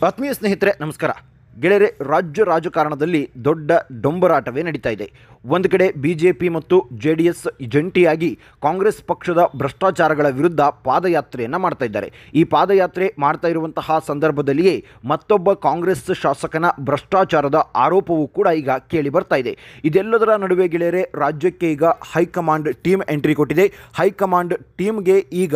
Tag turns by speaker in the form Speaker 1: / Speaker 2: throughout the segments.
Speaker 1: ಆತ್ಮೀಯ ಸ್ನೇಹಿತರೆ ನಮಸ್ಕಾರ. ಗೆಳೆಯರೆ, ರಾಜ್ಯ ರಾಜಕಾರಣದಲ್ಲಿ ದೊಡ್ಡ ಡೊಂಬರಾಟವೇ ನಡೀತಾ ಇದೆ. ಒಂದು ಕಡೆ ಬಿಜೆಪಿ ಮತ್ತು JDS ಜಂಟಿಯಾಗಿ ಕಾಂಗ್ರೆಸ್ ಪಕ್ಷದ ಭ್ರಷ್ಟಾಚಾರಗಳ ವಿರುದ್ಧ ಪಾದಯಾತ್ರೆಯನ್ನು ಮಾಡ್ತಾ ಇದ್ದಾರೆ. ಈ ಪಾದಯಾತ್ರೆ ಮಾಡ್ತಾ ಇರುವಂತಹ ಸಂದರ್ಭದಲ್ಲಿಯೇ ಮತ್ತೊಬ್ಬ ಕಾಂಗ್ರೆಸ್ ಶಾಸಕನ ಭ್ರಷ್ಟಾಚಾರದ ಆರೋಪವೂ ಕೂಡ ಈಗ ಕೇಳಿ ಬರ್ತಾ ಇದೆ. ಇದೆಲ್ಲದರ ನಡುವೆ ಗೆಳೆಯರೆ, ರಾಜ್ಯಕ್ಕೆ ಈಗ ಹೈಕಮಾಂಡ್ ಟೀಮ್ ಎಂಟ್ರಿ ಕೊಟ್ಟಿದೆ. ಹೈಕಮಾಂಡ್ ಟೀಮ್ಗೆ ಈಗ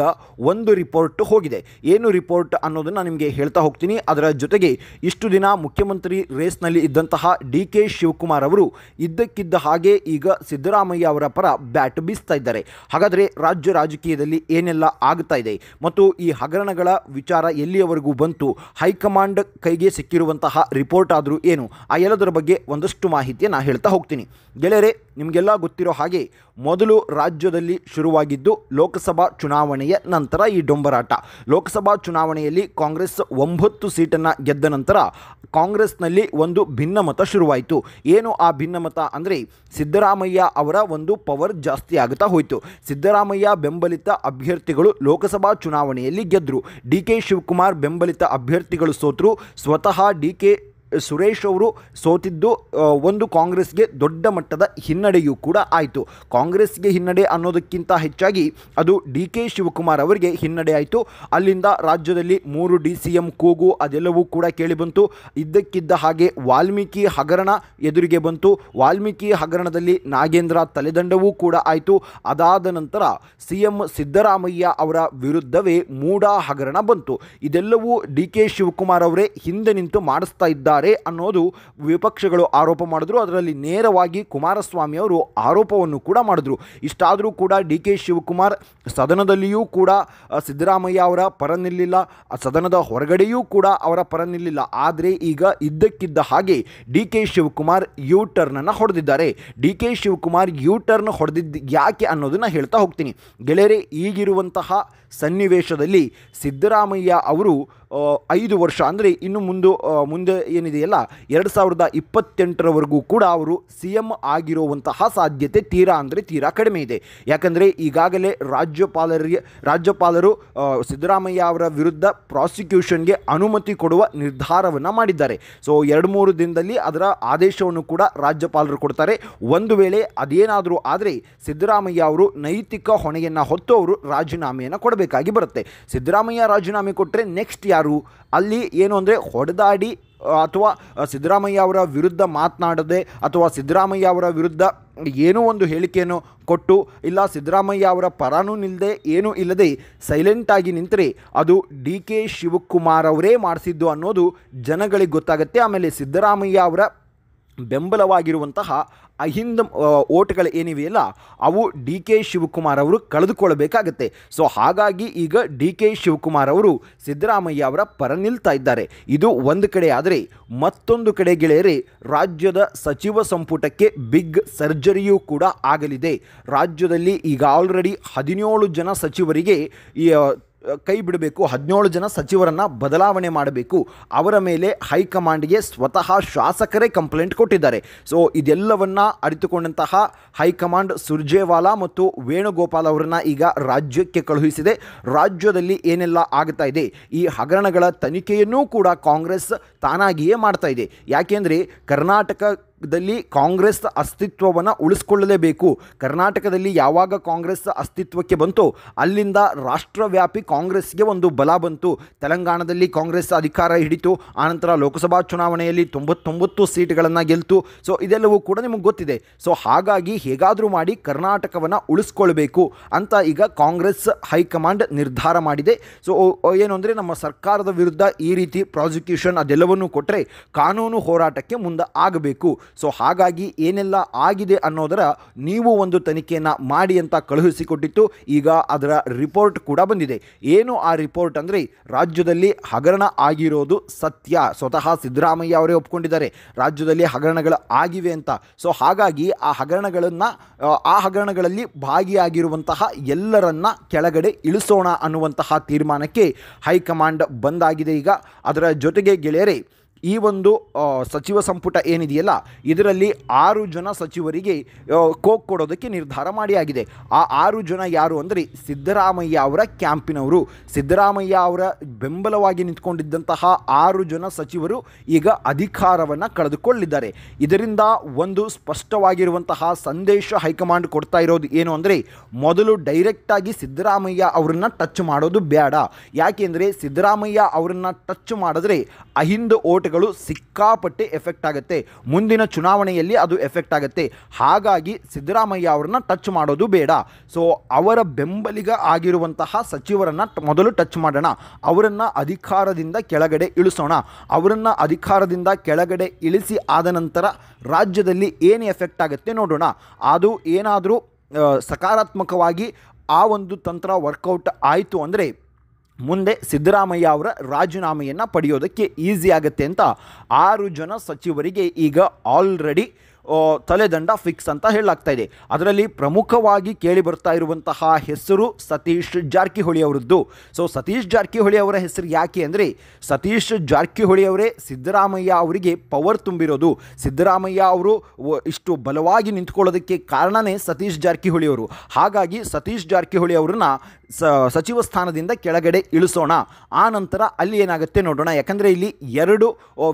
Speaker 1: ಒಂದು ರಿಪೋರ್ಟ್ ಹೋಗಿದೆ. ಏನು ರಿಪೋರ್ಟ್ ಅನ್ನೋದನ್ನು ನಿಮಗೆ ಹೇಳ್ತಾ ಹೋಗ್ತೀನಿ. ಅದರ ಜೊತೆಗೆ ಇಷ್ಟು ದಿನ ಮುಖ್ಯಮಂತ್ರಿ ರೇಸ್ನಲ್ಲಿ ಇದ್ದಂತಹ DK ಶಿವಕುಮಾರ್ ಅವರು ಇದ್ದಕ್ಕಿದ್ದ ಹಾಗೆ ಈಗ ಸಿದ್ದರಾಮಯ್ಯ ಅವರ ಪರ ಬ್ಯಾಟ್ ಬೀಸ್ತಾ ಇದ್ದಾರೆ. ಹಾಗಾದರೆ ರಾಜ್ಯ ರಾಜಕೀಯದಲ್ಲಿ ಏನೆಲ್ಲ ಆಗ್ತಾ ಇದೆ ಮತ್ತು ಈ ಹಗರಣಗಳ ವಿಚಾರ ಎಲ್ಲಿಯವರೆಗೂ ಬಂತು, ಹೈಕಮಾಂಡ್ ಕೈಗೆ ಸಿಕ್ಕಿರುವಂತಹ ರಿಪೋರ್ಟ್ ಆದರೂ ಏನು, ಆ ಎಲ್ಲದರ ಬಗ್ಗೆ ಒಂದಷ್ಟು ಮಾಹಿತಿಯನ್ನು ಹೇಳ್ತಾ ಹೋಗ್ತೀನಿ. ಗೆಳೆಯರೆ, ನಿಮಗೆಲ್ಲ ಗೊತ್ತಿರೋ ಹಾಗೆ ಮೊದಲು ರಾಜ್ಯದಲ್ಲಿ ಶುರುವಾಗಿದ್ದು ಲೋಕಸಭಾ ಚುನಾವಣೆಯ ನಂತರ ಈ ಡೊಂಬರಾಟ. ಲೋಕಸಭಾ ಚುನಾವಣೆಯಲ್ಲಿ ಕಾಂಗ್ರೆಸ್ 9 ಸೀಟನ್ನು ಗೆದ್ದ ನಂತರ ಕಾಂಗ್ರೆಸ್ನಲ್ಲಿ ಒಂದು ಭಿನ್ನಮತ ಶುರುವಾಯಿತು. ಏನು ಆ ಭಿನ್ನಮತ ಅಂದರೆ, ಸಿದ್ದರಾಮಯ್ಯ ಅವರ ಒಂದು ಪವರ್ ಜಾಸ್ತಿ ಆಗುತ್ತಾ ಹೋಯಿತು. ಸಿದ್ದರಾಮಯ್ಯ ಬೆಂಬಲಿತ ಅಭ್ಯರ್ಥಿಗಳು ಲೋಕಸಭಾ ಚುನಾವಣೆಯಲ್ಲಿ ಗೆದ್ದರು. DK ಶಿವಕುಮಾರ್ ಬೆಂಬಲಿತ ಅಭ್ಯರ್ಥಿಗಳು ಸೋತರು. ಸ್ವತಃ DK ಸುರೇಶ್ ಅವರು ಸೋತಿದ್ದು ಒಂದು ಕಾಂಗ್ರೆಸ್ಗೆ ದೊಡ್ಡ ಮಟ್ಟದ ಹಿನ್ನಡೆಯೂ ಕೂಡ ಆಯಿತು. ಕಾಂಗ್ರೆಸ್ಗೆ ಹಿನ್ನಡೆ ಅನ್ನೋದಕ್ಕಿಂತ ಹೆಚ್ಚಾಗಿ ಅದು DK ಶಿವಕುಮಾರ್ ಅವರಿಗೆ ಹಿನ್ನಡೆ ಆಯಿತು. ಅಲ್ಲಿಂದ ರಾಜ್ಯದಲ್ಲಿ 3 DCM ಕೂಗು ಅದೆಲ್ಲವೂ ಕೂಡ ಕೇಳಿಬಂತು. ಇದ್ದಕ್ಕಿದ್ದ ಹಾಗೆ ವಾಲ್ಮೀಕಿ ಹಗರಣ ಎದುರಿಗೆ ಬಂತು. ವಾಲ್ಮೀಕಿ ಹಗರಣದಲ್ಲಿ ನಾಗೇಂದ್ರ ತಲೆದಂಡವೂ ಕೂಡ ಆಯಿತು. ಅದಾದ ನಂತರ CM ಸಿದ್ದರಾಮಯ್ಯ ಅವರ ವಿರುದ್ಧವೇ ಮೂಡಾ ಹಗರಣ ಬಂತು. ಇದೆಲ್ಲವೂ DK ಶಿವಕುಮಾರ್ ಅವರೇ ಹಿಂದೆ ನಿಂತು ಮಾಡಿಸ್ತಾ ಇದ್ದಾರೆ ಅನ್ನೋದು ವಿಪಕ್ಷಗಳು ಆರೋಪ ಮಾಡಿದ್ರು. ಅದರಲ್ಲಿ ನೇರವಾಗಿ ಕುಮಾರಸ್ವಾಮಿ ಅವರು ಆರೋಪವನ್ನು ಕೂಡ ಮಾಡಿದ್ರು. ಇಷ್ಟಾದರೂ ಕೂಡ DK ಶಿವಕುಮಾರ್ ಸದನದಲ್ಲಿಯೂ ಕೂಡ ಸಿದ್ದರಾಮಯ್ಯ ಅವರ ಪರ ನಿಲ್ಲಿಲ್ಲ, ಸದನದ ಹೊರಗಡೆಯೂ ಕೂಡ ಅವರ ಪರ ನಿಲ್ಲಿಲ್ಲ. ಆದರೆ ಈಗ ಇದ್ದಕ್ಕಿದ್ದ ಹಾಗೆ DK ಶಿವಕುಮಾರ್ ಯೂ ಟರ್ನನ್ನು ಹೊಡೆದಿದ್ದಾರೆ. DK ಶಿವಕುಮಾರ್ ಯೂ ಟರ್ನ್ ಹೊಡೆದಿದ್ದು ಯಾಕೆ ಅನ್ನೋದನ್ನು ಹೇಳ್ತಾ ಹೋಗ್ತೀನಿ. ಗೆಳೆಯರೆ, ಈಗಿರುವಂತಹ ಸನ್ನಿವೇಶದಲ್ಲಿ ಸಿದ್ದರಾಮಯ್ಯ ಅವರು 5 ವರ್ಷ ಅಂದರೆ ಇನ್ನು ಮುಂದೆ ಏನಿದೆಯಲ್ಲ 2028ರವರೆಗೂ ಕೂಡ ಅವರು CM ಆಗಿರುವಂತಹ ಸಾಧ್ಯತೆ ತೀರಾ ಕಡಿಮೆ ಇದೆ. ಯಾಕಂದರೆ ಈಗಾಗಲೇ ರಾಜ್ಯಪಾಲರು ಸಿದ್ದರಾಮಯ್ಯ ಅವರ ವಿರುದ್ಧ ಪ್ರಾಸಿಕ್ಯೂಷನ್ಗೆ ಅನುಮತಿ ಕೊಡುವ ನಿರ್ಧಾರವನ್ನು ಮಾಡಿದ್ದಾರೆ. ಸೊ 2-3 ದಿನದಲ್ಲಿ ಅದರ ಆದೇಶವನ್ನು ಕೂಡ ರಾಜ್ಯಪಾಲರು ಕೊಡ್ತಾರೆ. ಒಂದು ವೇಳೆ ಅದೇನಾದರೂ ಆದರೆ ಸಿದ್ದರಾಮಯ್ಯ ಅವರು ನೈತಿಕ ಹೊಣೆಯನ್ನು ಹೊತ್ತು ಅವರು ರಾಜೀನಾಮೆಯನ್ನು ಕೊಡಬೇಕಾಗಿ ಬರುತ್ತೆ. ಸಿದ್ದರಾಮಯ್ಯ ರಾಜೀನಾಮೆ ಕೊಟ್ಟರೆ ನೆಕ್ಸ್ಟ್ ಯಾರು ಅಲ್ಲಿ ಏನು ಅಂದರೆ ಹೊಡೆದಾಡಿ ಅಥವಾ ಸಿದ್ದರಾಮಯ್ಯ ಅವರ ವಿರುದ್ಧ ಮಾತನಾಡದೆ ಅಥವಾ ಸಿದ್ದರಾಮಯ್ಯ ಅವರ ವಿರುದ್ಧ ಏನೋ ಒಂದು ಹೇಳಿಕೆಯನ್ನು ಕೊಟ್ಟು ಇಲ್ಲ ಸಿದ್ದರಾಮಯ್ಯ ಅವರ ಪರಾನೂ ನಿಲ್ಲದೆ ಏನೂ ಇಲ್ಲದೆ ಸೈಲೆಂಟಾಗಿ ನಿಂತರೆ ಅದು DK ಶಿವಕುಮಾರ್ ಅವರೇ ಮಾಡಿಸಿದ್ದು ಅನ್ನೋದು ಜನಗಳಿಗೆ ಗೊತ್ತಾಗುತ್ತೆ. ಆಮೇಲೆ ಸಿದ್ದರಾಮಯ್ಯ ಅವರ ಬೆಂಬಲವಾಗಿರುವಂತಹ ಅಹಿಂದ ಓಟ್ಗಳು ಏನಿವೆಯಲ್ಲ ಅವು DK ಶಿವಕುಮಾರ್ ಅವರು ಕಳೆದುಕೊಳ್ಳಬೇಕಾಗತ್ತೆ. ಸೊ ಹಾಗಾಗಿ ಈಗ DK ಶಿವಕುಮಾರ್ ಅವರು ಸಿದ್ದರಾಮಯ್ಯ ಅವರ ಪರ ನಿಲ್ತಾ ಇದ್ದಾರೆ. ಇದು ಒಂದು ಕಡೆ ಆದರೆ, ಮತ್ತೊಂದು ಕಡೆ ಗೆಳೆಯರೆ, ರಾಜ್ಯದ ಸಚಿವ ಸಂಪುಟಕ್ಕೆ ಬಿಗ್ ಸರ್ಜರಿಯೂ ಕೂಡ ಆಗಲಿದೆ. ರಾಜ್ಯದಲ್ಲಿ ಈಗ ಆಲ್ರೆಡಿ 17 ಜನ ಸಚಿವರಿಗೆ ಕೈ ಬಿಡಬೇಕು, 17 ಜನ ಸಚಿವರನ್ನು ಬದಲಾವಣೆ ಮಾಡಬೇಕು. ಅವರ ಮೇಲೆ ಹೈಕಮಾಂಡ್ಗೆ ಸ್ವತಃ ಶಾಸಕರೇ ಕಂಪ್ಲೇಂಟ್ ಕೊಟ್ಟಿದ್ದಾರೆ. ಸೊ ಇದೆಲ್ಲವನ್ನು ಅರಿತುಕೊಂಡಂತಹ ಹೈಕಮಾಂಡ್ ಸುರ್ಜೇವಾಲಾ ಮತ್ತು ವೇಣುಗೋಪಾಲ್ ಅವರನ್ನು ಈಗ ರಾಜ್ಯಕ್ಕೆ ಕಳುಹಿಸಿದೆ. ರಾಜ್ಯದಲ್ಲಿ ಏನೆಲ್ಲ ಆಗ್ತಾ ಇದೆ, ಈ ಹಗರಣಗಳ ತನಿಖೆಯನ್ನೂ ಕೂಡ ಕಾಂಗ್ರೆಸ್ ತಾನಾಗಿಯೇ ಮಾಡ್ತಾ ಇದೆ. ಯಾಕೆಂದರೆ ಕರ್ನಾಟಕದಲ್ಲಿ ಕಾಂಗ್ರೆಸ್ ಅಸ್ತಿತ್ವವನ್ನು ಉಳಿಸ್ಕೊಳ್ಳಲೇಬೇಕು. ಕರ್ನಾಟಕದಲ್ಲಿ ಯಾವಾಗ ಕಾಂಗ್ರೆಸ್ ಅಸ್ತಿತ್ವಕ್ಕೆ ಬಂತು ಅಲ್ಲಿಂದ ರಾಷ್ಟ್ರವ್ಯಾಪಿ ಕಾಂಗ್ರೆಸ್ಗೆ ಒಂದು ಬಲ ಬಂತು. ತೆಲಂಗಾಣದಲ್ಲಿ ಕಾಂಗ್ರೆಸ್ ಅಧಿಕಾರ ಹಿಡಿತು, ಆನಂತರ ಲೋಕಸಭಾ ಚುನಾವಣೆಯಲ್ಲಿ 99 ಸೀಟ್ಗಳನ್ನು ಗೆಲ್ತು. ಸೊ ಇದೆಲ್ಲವೂ ಕೂಡ ನಿಮಗೆ ಗೊತ್ತಿದೆ. ಸೊ ಹಾಗಾಗಿ ಹೇಗಾದರೂ ಮಾಡಿ ಕರ್ನಾಟಕವನ್ನು ಉಳಿಸ್ಕೊಳ್ಬೇಕು ಅಂತ ಈಗ ಕಾಂಗ್ರೆಸ್ ಹೈಕಮಾಂಡ್ ನಿರ್ಧಾರ ಮಾಡಿದೆ. ಸೊ ಏನು ಅಂದರೆ, ನಮ್ಮ ಸರ್ಕಾರದ ವಿರುದ್ಧ ಈ ರೀತಿ ಪ್ರಾಸಿಕ್ಯೂಷನ್ ಅದೆಲ್ಲವನ್ನು ಕೊಟ್ಟರೆ ಕಾನೂನು ಹೋರಾಟಕ್ಕೆ ಮುಂದೆ ಆಗಬೇಕು. ಸೊ ಹಾಗಾಗಿ ಏನೆಲ್ಲ ಆಗಿದೆ ಅನ್ನೋದರ ನೀವು ಒಂದು ತನಿಖೆಯನ್ನು ಮಾಡಿ ಅಂತ ಕಳುಹಿಸಿಕೊಟ್ಟಿತ್ತು. ಈಗ ಅದರ ರಿಪೋರ್ಟ್ ಕೂಡ ಬಂದಿದೆ. ಏನು ಆ ರಿಪೋರ್ಟ್ ಅಂದರೆ, ರಾಜ್ಯದಲ್ಲಿ ಹಗರಣ ಆಗಿರೋದು ಸತ್ಯ. ಸ್ವತಃ ಸಿದ್ದರಾಮಯ್ಯ ಅವರೇ ಒಪ್ಕೊಂಡಿದ್ದಾರೆ ರಾಜ್ಯದಲ್ಲಿ ಹಗರಣಗಳು ಆಗಿವೆ ಅಂತ. ಸೊ ಹಾಗಾಗಿ ಆ ಹಗರಣಗಳಲ್ಲಿ ಭಾಗಿಯಾಗಿರುವಂತಹ ಎಲ್ಲರನ್ನ ಕೆಳಗಡೆ ಇಳಿಸೋಣ ಅನ್ನುವಂತಹ ತೀರ್ಮಾನಕ್ಕೆ ಹೈಕಮಾಂಡ್ ಬಂದಾಗಿದೆ. ಈಗ ಅದರ ಜೊತೆಗೆ ಗೆಳೆಯರೇ, ಈ ಒಂದು ಸಚಿವ ಸಂಪುಟ ಏನಿದೆಯಲ್ಲ ಇದರಲ್ಲಿ 6 ಜನ ಸಚಿವರಿಗೆ ಕೋಕ್ ಕೊಡೋದಕ್ಕೆ ನಿರ್ಧಾರ ಮಾಡಿಯಾಗಿದೆ. ಆ 6 ಜನ ಯಾರು ಅಂದರೆ ಸಿದ್ದರಾಮಯ್ಯ ಅವರ ಕ್ಯಾಂಪಿನವರು. ಸಿದ್ದರಾಮಯ್ಯ ಅವರ ಬೆಂಬಲವಾಗಿ ನಿಂತ್ಕೊಂಡಿದ್ದಂತಹ 6 ಜನ ಸಚಿವರು ಈಗ ಅಧಿಕಾರವನ್ನು ಕಳೆದುಕೊಳ್ಳಿದ್ದಾರೆ. ಇದರಿಂದ ಒಂದು ಸ್ಪಷ್ಟವಾಗಿರುವಂತಹ ಸಂದೇಶ ಹೈಕಮಾಂಡ್ ಕೊಡ್ತಾ ಇರೋದು ಏನು ಅಂದರೆ, ಮೊದಲು ಡೈರೆಕ್ಟಾಗಿ ಸಿದ್ದರಾಮಯ್ಯ ಅವರನ್ನು ಟಚ್ ಮಾಡೋದು ಬೇಡ. ಯಾಕೆಂದರೆ ಸಿದ್ದರಾಮಯ್ಯ ಅವರನ್ನು ಟಚ್ ಮಾಡಿದ್ರೆ ಅಹಿಂದ ಓಟ್ಗಳು ಸಿಕ್ಕಾಪಟ್ಟೆ ಎಫೆಕ್ಟ್ ಆಗುತ್ತೆ, ಮುಂದಿನ ಚುನಾವಣೆಯಲ್ಲಿ ಅದು ಎಫೆಕ್ಟ್ ಆಗುತ್ತೆ. ಹಾಗಾಗಿ ಸಿದ್ದರಾಮಯ್ಯ ಅವರನ್ನು ಟಚ್ ಮಾಡೋದು ಬೇಡ. ಸೊ ಅವರ ಬೆಂಬಲಿಗ ಆಗಿರುವಂತಹ ಸಚಿವರನ್ನು ಮೊದಲು ಟಚ್ ಮಾಡೋಣ, ಅವರನ್ನು ಅಧಿಕಾರದಿಂದ ಕೆಳಗಡೆ ಇಳಿಸೋಣ. ಅವರನ್ನು ಅಧಿಕಾರದಿಂದ ಕೆಳಗಡೆ ಇಳಿಸಿ ಆದ ನಂತರ ರಾಜ್ಯದಲ್ಲಿ ಏನು ಎಫೆಕ್ಟ್ ಆಗುತ್ತೆ ನೋಡೋಣ. ಅದು ಏನಾದರೂ ಸಕಾರಾತ್ಮಕವಾಗಿ ಆ ಒಂದು ತಂತ್ರ ವರ್ಕೌಟ್ ಆಯಿತು ಅಂದರೆ ಮುಂದೆ ಸಿದ್ದರಾಮಯ್ಯ ಅವರ ರಾಜೀನಾಮೆಯನ್ನು ಪಡೆಯೋದಕ್ಕೆ ಈಸಿ ಆಗುತ್ತೆ ಅಂತ 6 ಜನ ಸಚಿವರಿಗೆ ಈಗ ಆಲ್ರೆಡಿ ತಲೆದಂಡ ಫಿಕ್ಸ್ ಅಂತ ಹೇಳಲಾಗ್ತಾ ಇದೆ. ಅದರಲ್ಲಿ ಪ್ರಮುಖವಾಗಿ ಕೇಳಿ ಬರ್ತಾ ಇರುವಂತಹ ಹೆಸರು ಸತೀಶ್ ಜಾರಕಿಹೊಳಿ ಅವರದ್ದು. ಸೊ ಸತೀಶ್ ಜಾರಕಿಹೊಳಿ ಅವರ ಹೆಸರು ಯಾಕೆ ಅಂದರೆ, ಸತೀಶ್ ಜಾರಕಿಹೊಳಿ ಅವರೇ ಸಿದ್ದರಾಮಯ್ಯ ಅವರಿಗೆ ಪವರ್ ತುಂಬಿರೋದು. ಸಿದ್ದರಾಮಯ್ಯ ಅವರು ಇಷ್ಟು ಬಲವಾಗಿ ನಿಂತ್ಕೊಳ್ಳೋದಕ್ಕೆ ಕಾರಣನೇ ಸತೀಶ್ ಜಾರಕಿಹೊಳಿ ಅವರು. ಹಾಗಾಗಿ ಸತೀಶ್ ಜಾರಕಿಹೊಳಿ ಅವರನ್ನ ಸಚಿವ ಸ್ಥಾನದಿಂದ ಕೆಳಗಡೆ ಇಳಿಸೋಣ, ಆ ನಂತರ ಅಲ್ಲಿ ಏನಾಗುತ್ತೆ ನೋಡೋಣ. ಯಾಕಂದರೆ ಇಲ್ಲಿ 2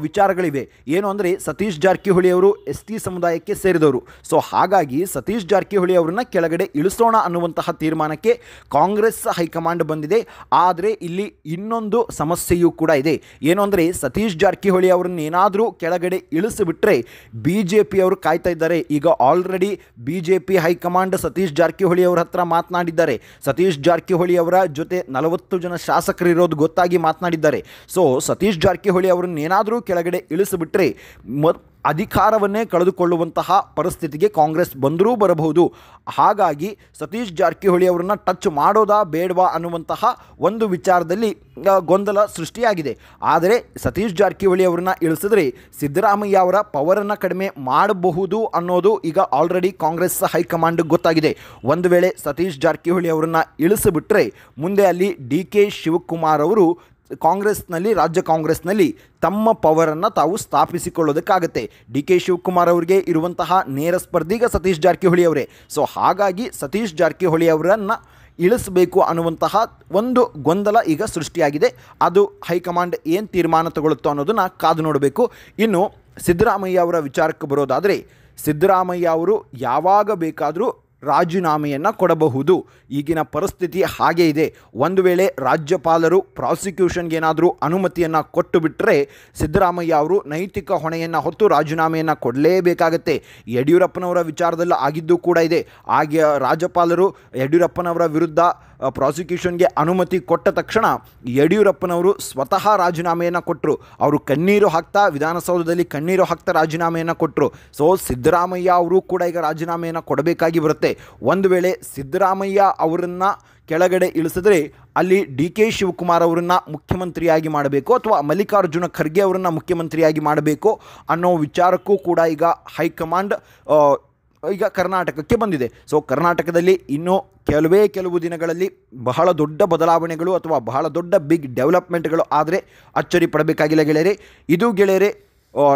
Speaker 1: ವಿಚಾರಗಳಿವೆ. ಏನು ಅಂದರೆ, ಸತೀಶ್ ಜಾರಕಿಹೊಳಿ ಅವರು ST ಸಮುದಾಯಕ್ಕೆ ಸೇರಿದವರು. ಸೊ ಹಾಗಾಗಿ ಸತೀಶ್ ಜಾರಕಿಹೊಳಿ ಅವರನ್ನ ಕೆಳಗಡೆ ಇಳಿಸೋಣ ಅನ್ನುವಂತಹ ತೀರ್ಮಾನಕ್ಕೆ ಕಾಂಗ್ರೆಸ್ ಹೈಕಮಾಂಡ್ ಬಂದಿದೆ. ಆದರೆ ಇಲ್ಲಿ ಇನ್ನೊಂದು ಸಮಸ್ಯೆಯೂ ಕೂಡ ಇದೆ. ಏನು ಅಂದರೆ, ಸತೀಶ್ ಜಾರಕಿಹೊಳಿ ಅವರನ್ನ ಏನಾದರೂ ಕೆಳಗಡೆ ಇಳಿಸಿಬಿಟ್ರೆ BJP ಅವರು ಕಾಯ್ತಾ ಇದ್ದಾರೆ. ಈಗ already BJP high command Satish Jarkiholi ಅವರ ಹತ್ರ ಮಾತನಾಡಿದ್ದಾರೆ. ಸತೀಶ್ ಜಾರಕಿಹೊಳಿ ಅವರ ಜೊತೆ 40 ಜನ ಶಾಸಕರು ಇರೋದು ಗೊತ್ತಾಗಿ ಮಾತನಾಡಿದ್ದಾರೆ. ಸೊ ಸತೀಶ್ ಜಾರಕಿಹೊಳಿ ಅವರನ್ನ ಏನಾದರೂ ಕೆಳಗಡೆ ಇಳಿಸಿಬಿಟ್ರೆ ಅಧಿಕಾರವನ್ನೇ ಕಳೆದುಕೊಳ್ಳುವಂತಹ ಪರಿಸ್ಥಿತಿಗೆ ಕಾಂಗ್ರೆಸ್ ಬಂದರೂ ಬರಬಹುದು. ಹಾಗಾಗಿ ಸತೀಶ್ ಜಾರಕಿಹೊಳಿ ಅವರನ್ನು ಟಚ್ ಮಾಡೋದಾ ಬೇಡವಾ ಅನ್ನುವಂತಹ ಒಂದು ವಿಚಾರದಲ್ಲಿ ಗೊಂದಲ ಸೃಷ್ಟಿಯಾಗಿದೆ. ಆದರೆ ಸತೀಶ್ ಜಾರಕಿಹೊಳಿ ಅವರನ್ನು ಇಳಿಸಿದ್ರೆ ಸಿದ್ದರಾಮಯ್ಯ ಅವರ ಪವರನ್ನು ಕಡಿಮೆ ಮಾಡಬಹುದು ಅನ್ನೋದು ಈಗ ಆಲ್ರೆಡಿ ಕಾಂಗ್ರೆಸ್ ಹೈಕಮಾಂಡ್ ಗೊತ್ತಾಗಿದೆ. ಒಂದು ವೇಳೆ ಸತೀಶ್ ಜಾರಕಿಹೊಳಿ ಅವರನ್ನು ಇಳಿಸಿಬಿಟ್ರೆ ಮುಂದೆ ಅಲ್ಲಿ DK ಶಿವಕುಮಾರ್ ಅವರು ರಾಜ್ಯ ಕಾಂಗ್ರೆಸ್ನಲ್ಲಿ ತಮ್ಮ ಪವರನ್ನು ತಾವು ಸ್ಥಾಪಿಸಿಕೊಳ್ಳೋದಕ್ಕಾಗತ್ತೆ. DK ಶಿವಕುಮಾರ್ ಅವರಿಗೆ ಇರುವಂತಹ ನೇರ ಸ್ಪರ್ಧಿಗ ಸತೀಶ್ ಜಾರಕಿಹೊಳಿ ಅವರೇ. ಸೊ ಹಾಗಾಗಿ ಸತೀಶ್ ಜಾರಕಿಹೊಳಿ ಅವರನ್ನು ಇಳಿಸಬೇಕು ಅನ್ನುವಂತಹ ಒಂದು ಗೊಂದಲ ಈಗ ಸೃಷ್ಟಿಯಾಗಿದೆ. ಅದು ಹೈಕಮಾಂಡ್ ಏನು ತೀರ್ಮಾನ ತಗೊಳ್ಳುತ್ತೋ ಅನ್ನೋದನ್ನು ಕಾದು ನೋಡಬೇಕು. ಇನ್ನು ಸಿದ್ದರಾಮಯ್ಯ ಅವರ ವಿಚಾರಕ್ಕೆ ಬರೋದಾದರೆ, ಸಿದ್ದರಾಮಯ್ಯ ಅವರು ಯಾವಾಗ ಬೇಕಾದರೂ ರಾಜೀನಾಮೆಯನ್ನು ಕೊಡಬಹುದು. ಈಗಿನ ಪರಿಸ್ಥಿತಿ ಹಾಗೇ ಇದೆ. ಒಂದು ವೇಳೆ ರಾಜ್ಯಪಾಲರು ಪ್ರಾಸಿಕ್ಯೂಷನ್ಗೆ ಏನಾದರೂ ಅನುಮತಿಯನ್ನು ಕೊಟ್ಟು ಬಿಟ್ಟರೆ ಸಿದ್ದರಾಮಯ್ಯ ಅವರು ನೈತಿಕ ಹೊಣೆಯನ್ನು ಹೊತ್ತು ರಾಜೀನಾಮೆಯನ್ನು ಕೊಡಲೇಬೇಕಾಗತ್ತೆ. ಯಡಿಯೂರಪ್ಪನವರ ವಿಚಾರದಲ್ಲಿ ಆಗಿದ್ದು ಕೂಡ ಇದೆ. ಹಾಗೆ ರಾಜ್ಯಪಾಲರು ಯಡಿಯೂರಪ್ಪನವರ ವಿರುದ್ಧ ಪ್ರಾಸಿಕ್ಯೂಷನ್ಗೆ ಅನುಮತಿ ಕೊಟ್ಟ ತಕ್ಷಣ ಯಡಿಯೂರಪ್ಪನವರು ಸ್ವತಃ ರಾಜೀನಾಮೆಯನ್ನು ಕೊಟ್ಟರು. ಅವರು ವಿಧಾನಸೌಧದಲ್ಲಿ ಕಣ್ಣೀರು ಹಾಕ್ತಾ ರಾಜೀನಾಮೆಯನ್ನು ಕೊಟ್ಟರು. ಸೊ ಸಿದ್ದರಾಮಯ್ಯ ಅವರು ಕೂಡ ಈಗ ರಾಜೀನಾಮೆಯನ್ನು ಕೊಡಬೇಕಾಗಿ ಬರುತ್ತೆ. ಒಂದು ವೇಳೆ ಸಿದ್ದರಾಮಯ್ಯ ಅವರನ್ನು ಕೆಳಗಡೆ ಇಳಿಸಿದ್ರೆ ಅಲ್ಲಿ DK ಶಿವಕುಮಾರ್ ಅವರನ್ನು ಮುಖ್ಯಮಂತ್ರಿಯಾಗಿ ಮಾಡಬೇಕು ಅಥವಾ ಮಲ್ಲಿಕಾರ್ಜುನ ಖರ್ಗೆ ಅವರನ್ನು ಮುಖ್ಯಮಂತ್ರಿಯಾಗಿ ಮಾಡಬೇಕು ಅನ್ನೋ ವಿಚಾರಕ್ಕೂ ಕೂಡ ಈಗ ಹೈಕಮಾಂಡ್ ಈಗ ಕರ್ನಾಟಕಕ್ಕೆ ಬಂದಿದೆ. ಸೊ ಕರ್ನಾಟಕದಲ್ಲಿ ಇನ್ನೂ ಕೆಲವು ದಿನಗಳಲ್ಲಿ ಬಹಳ ದೊಡ್ಡ ಬದಲಾವಣೆಗಳು ಅಥವಾ ಬಹಳ ದೊಡ್ಡ ಬಿಗ್ ಡೆವಲಪ್ಮೆಂಟ್ಗಳು ಆದರೆ ಅಚ್ಚರಿ ಪಡಬೇಕಾಗಿಲ್ಲ ಗೆಳೆಯರೆ. ಇದು ಗೆಳೆಯರೆ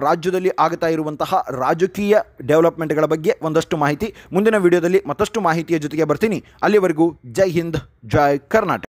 Speaker 1: ರಾಜ್ಯದಲ್ಲಿ ಆಗ್ತಾ ಇರುವಂತಹ ರಾಜಕೀಯ ಡೆವಲಪ್ಮೆಂಟ್ಗಳ ಬಗ್ಗೆ ಒಂದಷ್ಟು ಮಾಹಿತಿ. ಮುಂದಿನ ವಿಡಿಯೋದಲ್ಲಿ ಮತ್ತಷ್ಟು ಮಾಹಿತಿಯ ಜೊತೆಗೆ ಬರ್ತೀನಿ. ಅಲ್ಲಿವರೆಗೂ ಜೈ ಹಿಂದ್, ಜೈ ಕರ್ನಾಟಕ.